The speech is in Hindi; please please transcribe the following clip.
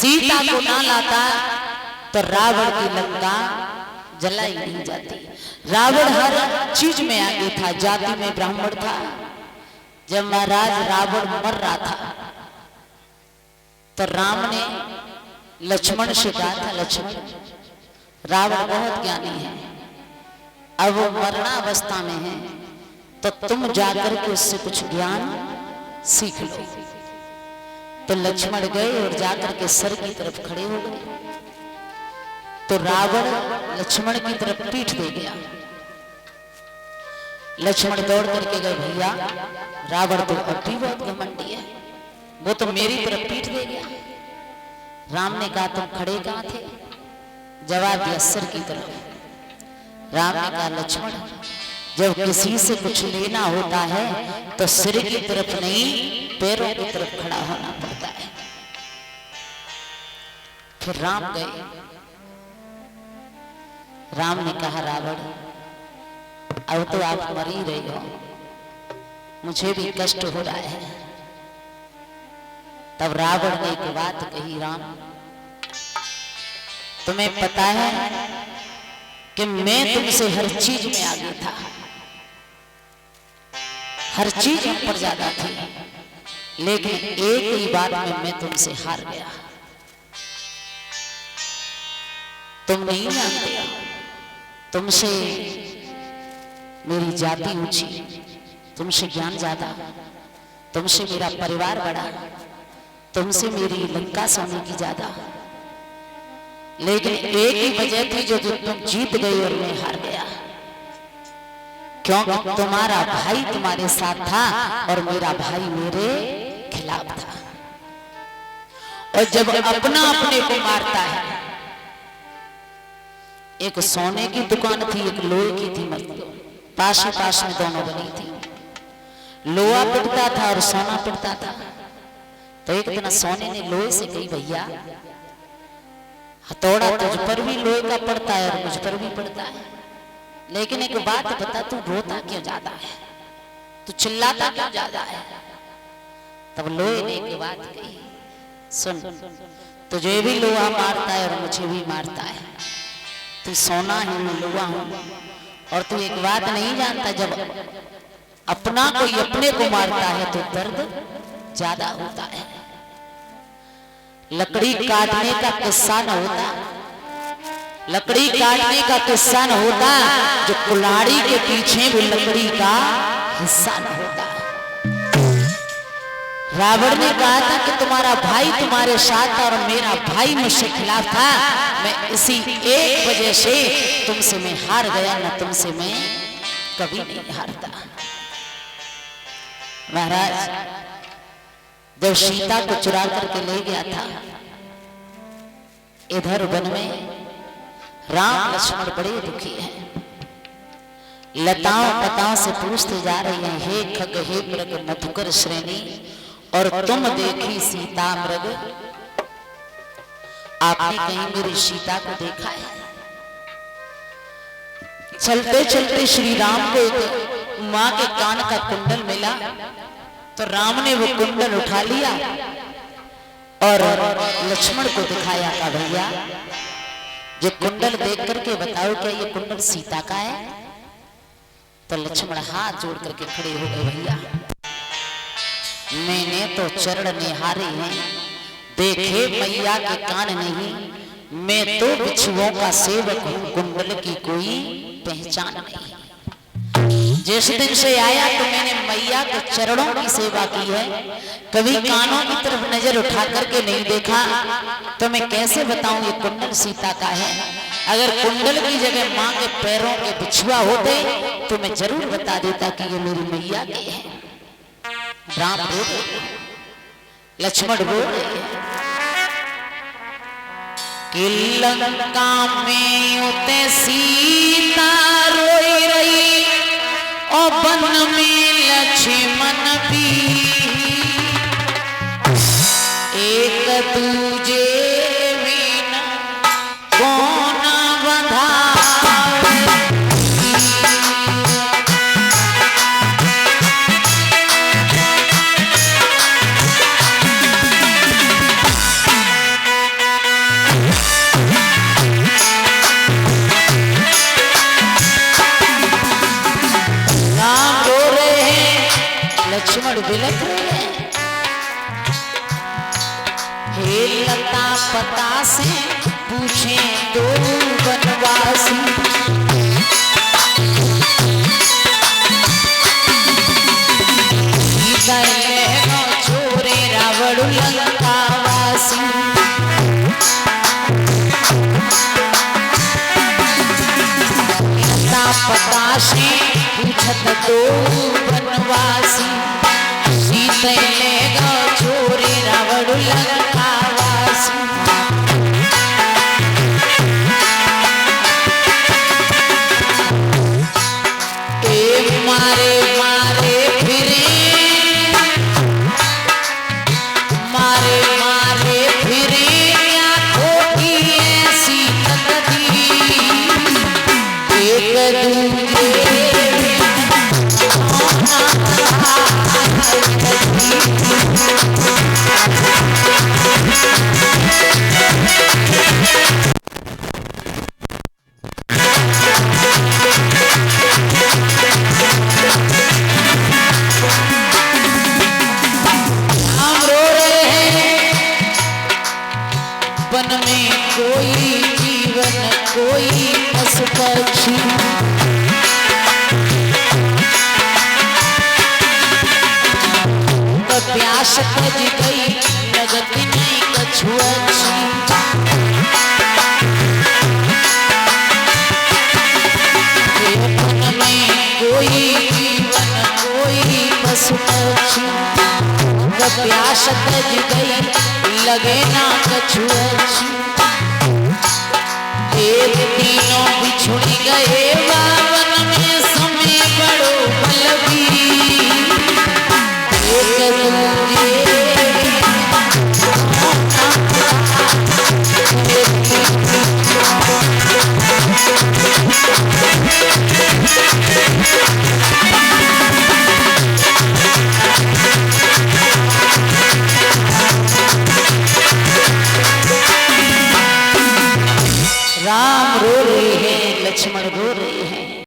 सीता को ना लाता तो रावण की लंका जलाई नहीं जाती। रावण हर चीज में आगे था, जाति में ब्राह्मण था। जब महाराज रावण मर रहा था तो राम ने लक्ष्मण से कहा था, लक्ष्मण रावण बहुत ज्ञानी है, अब वो मरणावस्था में है, तो तुम जाकर के उससे कुछ ज्ञान सीख लो। तो लक्ष्मण गए और जाकर के सर की तरफ खड़े हो गए। तो रावण लक्ष्मण की तरफ पीठ दे गया। लक्ष्मण दौड़ करके गए, भैया रावण तो अब भी बहुत घमंडी है, वो तो मेरी तरफ पीठ दे गया। राम ने कहा तुम खड़े कहां थे? जवाब दिया सर की तरफ। राम ने कहा लक्ष्मण, जब किसी से कुछ लेना होता है तो सिर की तरफ नहीं पैरों की तरफ खड़ा होना पड़ता है। फिर राम गए। राम ने कहा रावण अब तो आप मर ही रहे हो, मुझे भी कष्ट हो रहा है। तब रावण ने एक बात कही, राम तुम्हें पता है कि मैं तुमसे हर चीज में आगे था, हर चीज हम पर ज्यादा थी, लेकिन एक ही बात में मैं तुमसे हार गया। तुम नहीं जानते, तुमसे मेरी जाति ऊंची, तुमसे ज्ञान ज्यादा, तुमसे मेरा परिवार बड़ा, तुमसे मेरी लंका सोने की ज्यादा, लेकिन एक ही वजह थी जो तुम जीत गई और मैं हार गया, क्योंकि तुम्हारा भाई तुम्हारे साथ था और मेरा भाई मेरे खिलाफ था। और जब अपना अपने को मारता है, एक सोने की दुकान थी, एक लोहे की थी, पास में दोनों बनी थी। लोहा पिटता था और सोना पिटता था। तो एक दिन सोने ने लोहे से कही, भैया हथौड़ा तुझ पर भी लोहे का पड़ता है और मुझ पर भी पड़ता है, लेकिन एक बात बता, तू रोता क्यों ज्यादा है, तू चिल्लाता क्यों ज्यादा है? तब लोहे ने एक बात कही, सुन तुझे भी लोहा मारता है और मुझे भी मारता है, तू सोना है मैं लोहा हूं, और तू एक बात नहीं जानता, जब अपना कोई अपने को मारता है तो दर्द ज्यादा होता है। लकड़ी काटने का किस्सा न होता, लकड़ी काटने का किस्सा न होता, जो कुल्हाड़ी के पीछे भी लकड़ी का हिस्सा न होता। रावण ने कहा था कि तुम्हारा भाई तुम्हारे साथ था और मेरा भाई मुझसे खिलाफ था, मैं इसी एक वजह से तुमसे मैं हार गया, न तुमसे मैं कभी नहीं हारता। महाराज जब सीता को चुरा करके ले गया था, इधर वन में राम लक्ष्मण बड़े दुखी हैं। लताओं पताओं से पूछते जा रहे हैं, हे खग हे मृग मधुकर श्रेणी, और तुम देखी सीता मृग, आपने कहीं मेरी सीता को देखा है? चलते चलते श्री राम को एक मां के कान का कुंडल मिला, तो राम ने वो कुंडल उठा लिया और लक्ष्मण को दिखाया था, भैया ये कुंडल देख करके बताओ क्या ये कुंडल सीता का है? तो लक्ष्मण हाथ जोड़ करके खड़े हो गए, भैया मैंने तो चरण निहारे हैं, देखे मैया के कान नहीं, मैं तो बिच्छुओं का सेवक हूं, कुंडल की कोई पहचान नहीं। जिस दिन से आया तो मैंने मैया के चरणों की सेवा की है, कभी कानों की तरफ नजर उठा करके नहीं देखा, तो मैं कैसे बताऊं ये कुंडल सीता का है? अगर कुंडल की जगह मां के पैरों के बिछुआ होते तो मैं जरूर बता देता कि ये मेरी मैया के है। राम रो रहे, लक्ष्मण रो रहे कि लंका में उते सीता रोई रही और वन में लक्ष्मण भी, एक दूजे बिना कौन बंधावे। बिलख रहे हैं। हे लता पता से पूछे दो वनवासी, छोरे रावण लंकावासी। लता पता से पूछत दो वनवासी, सीते ले गो छोरे रावण लंकावासी। मारे मारे फिरे, मारे मारे फिरे आंखों की ऐसी तकदीर, एक दूजे वन में कोई जीवन कोई पशु पक्षी, प्यास तज गई लगत नहीं कछु अच्छी। वन में कोई जीवन कोई पशु पक्षी, प्यास तज गई लगे ना कछु अच्छी। एक तीनों बिछुड़ गए बाबा,